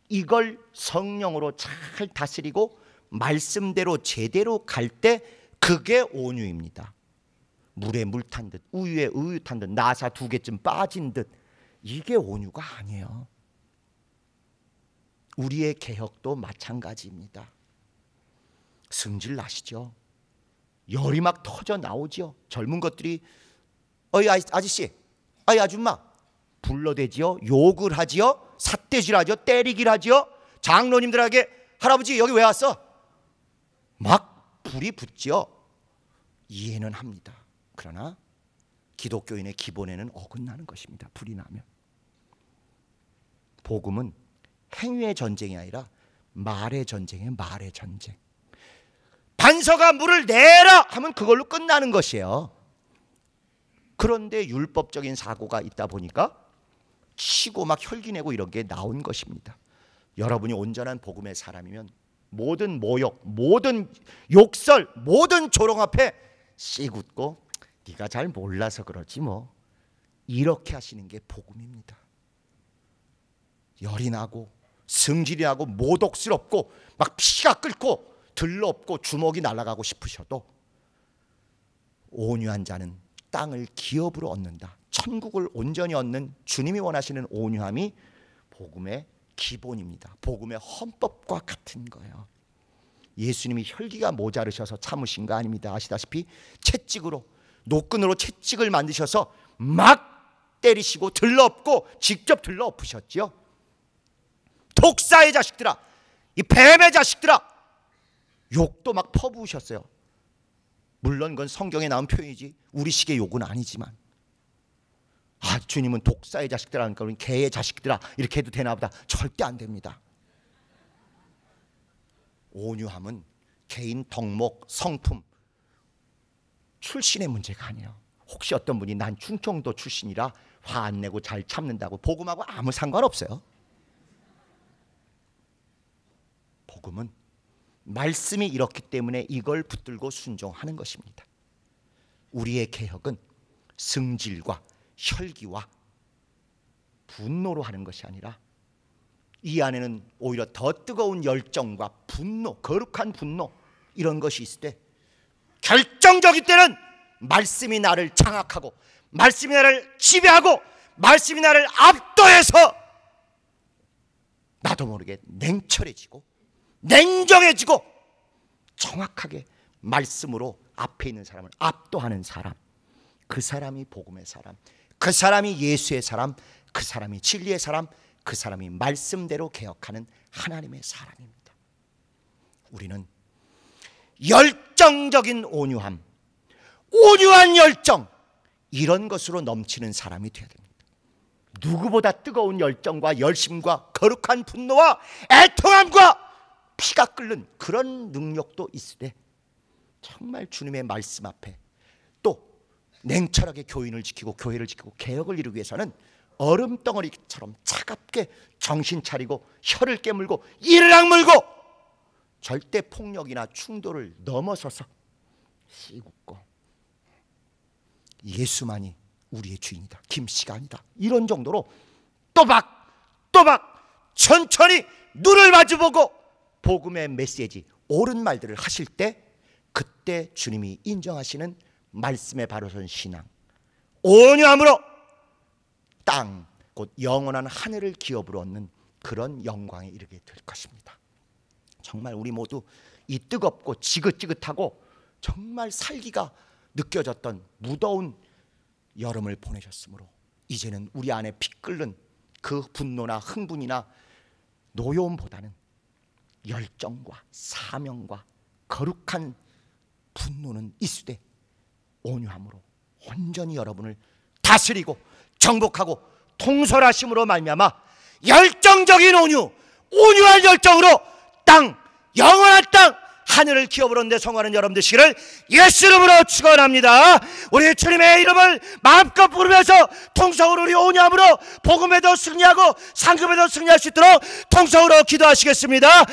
이걸 성령으로 잘 다스리고 말씀대로 제대로 갈 때 그게 온유입니다. 물에 물 탄 듯, 우유에 우유 탄 듯, 나사 2개쯤 빠진 듯, 이게 온유가 아니에요. 우리의 개혁도 마찬가지입니다. 승질 나시죠? 열이 막 터져 나오죠. 젊은 것들이 어이 아저씨, 어이 아줌마 불러대지요. 욕을 하지요. 삿대질하죠. 때리기를 하지요. 장로님들에게 할아버지 여기 왜 왔어? 막 불이 붙지요. 이해는 합니다. 그러나 기독교인의 기본에는 어긋나는 것입니다. 불이 나면. 복음은 행위의 전쟁이 아니라 말의 전쟁이에요. 말의 전쟁. 반서가 물을 내라 하면 그걸로 끝나는 것이에요. 그런데 율법적인 사고가 있다 보니까 치고 막 혈기내고 이런 게 나온 것입니다. 여러분이 온전한 복음의 사람이면 모든 모욕, 모든 욕설, 모든 조롱 앞에 씩 웃고 네가 잘 몰라서 그러지 뭐, 이렇게 하시는 게 복음입니다. 열이 나고 승질이 나고 모독스럽고 막 피가 끓고 들러엎고 주먹이 날아가고 싶으셔도 온유한 자는 땅을 기업으로 얻는다. 천국을 온전히 얻는 주님이 원하시는 온유함이 복음의 기본입니다. 복음의 헌법과 같은 거예요. 예수님이 혈기가 모자르셔서 참으신 거 아닙니다. 아시다시피 채찍으로, 노끈으로 채찍을 만드셔서 막 때리시고 들러엎고 직접 들러엎으셨지요. 독사의 자식들아, 이 뱀의 자식들아, 욕도 막 퍼부으셨어요. 물론 그건 성경에 나온 표현이지 우리식의 욕은 아니지만, 아 주님은 독사의 자식들아 하니까 우리는 개의 자식들아 이렇게 해도 되나 보다. 절대 안 됩니다. 온유함은 개인 덕목, 성품, 출신의 문제가 아니에요. 혹시 어떤 분이 난 충청도 출신이라 화 안 내고 잘 참는다고, 복음하고 아무 상관없어요. 복음은 말씀이 이렇기 때문에 이걸 붙들고 순종하는 것입니다. 우리의 개혁은 승질과 혈기와 분노로 하는 것이 아니라 이 안에는 오히려 더 뜨거운 열정과 분노, 거룩한 분노, 이런 것이 있을 때 결정적일 때는 말씀이 나를 장악하고 말씀이 나를 지배하고 말씀이 나를 압도해서 나도 모르게 냉철해지고 냉정해지고 정확하게 말씀으로 앞에 있는 사람을 압도하는 사람, 그 사람이 복음의 사람, 그 사람이 예수의 사람, 그 사람이 진리의 사람, 그 사람이 말씀대로 개혁하는 하나님의 사람입니다. 우리는 열정적인 온유함, 온유한 열정, 이런 것으로 넘치는 사람이 되어야 됩니다. 누구보다 뜨거운 열정과 열심과 거룩한 분노와 애통함과 피가 끓는 그런 능력도 있으되 정말 주님의 말씀 앞에 또 냉철하게 교인을 지키고 교회를 지키고 개혁을 이루기 위해서는 얼음덩어리처럼 차갑게 정신 차리고 혀를 깨물고 이를 악물고 절대 폭력이나 충돌을 넘어서서 씩 웃고 예수만이 우리의 주인이다, 김씨가 아니다, 이런 정도로 또박 천천히 눈을 마주보고 복음의 메시지, 옳은 말들을 하실 때 그때 주님이 인정하시는 말씀에 바로 선 신앙, 온유함으로 땅, 곧 영원한 하늘을 기업으로 얻는 그런 영광에 이르게 될 것입니다. 정말 우리 모두 이 뜨겁고 지긋지긋하고 정말 살기가 느껴졌던 무더운 여름을 보내셨으므로 이제는 우리 안에 피 끓는 그 분노나 흥분이나 노여움보다는 열정과 사명과 거룩한 분노는 있으되 온유함으로 온전히 여러분을 다스리고 정복하고 통솔하심으로 말미암아 열정적인 온유, 온유한 열정으로 땅, 영원한 땅, 하늘을 기업으로 얻는 데 성공하는 여러분 되시기를 예수 이름으로 축원합니다. 우리 주님의 이름을 마음껏 부르면서 통성으로 우리 온유함으로 복음에도 승리하고 상급에도 승리할 수 있도록 통성으로 기도하시겠습니다.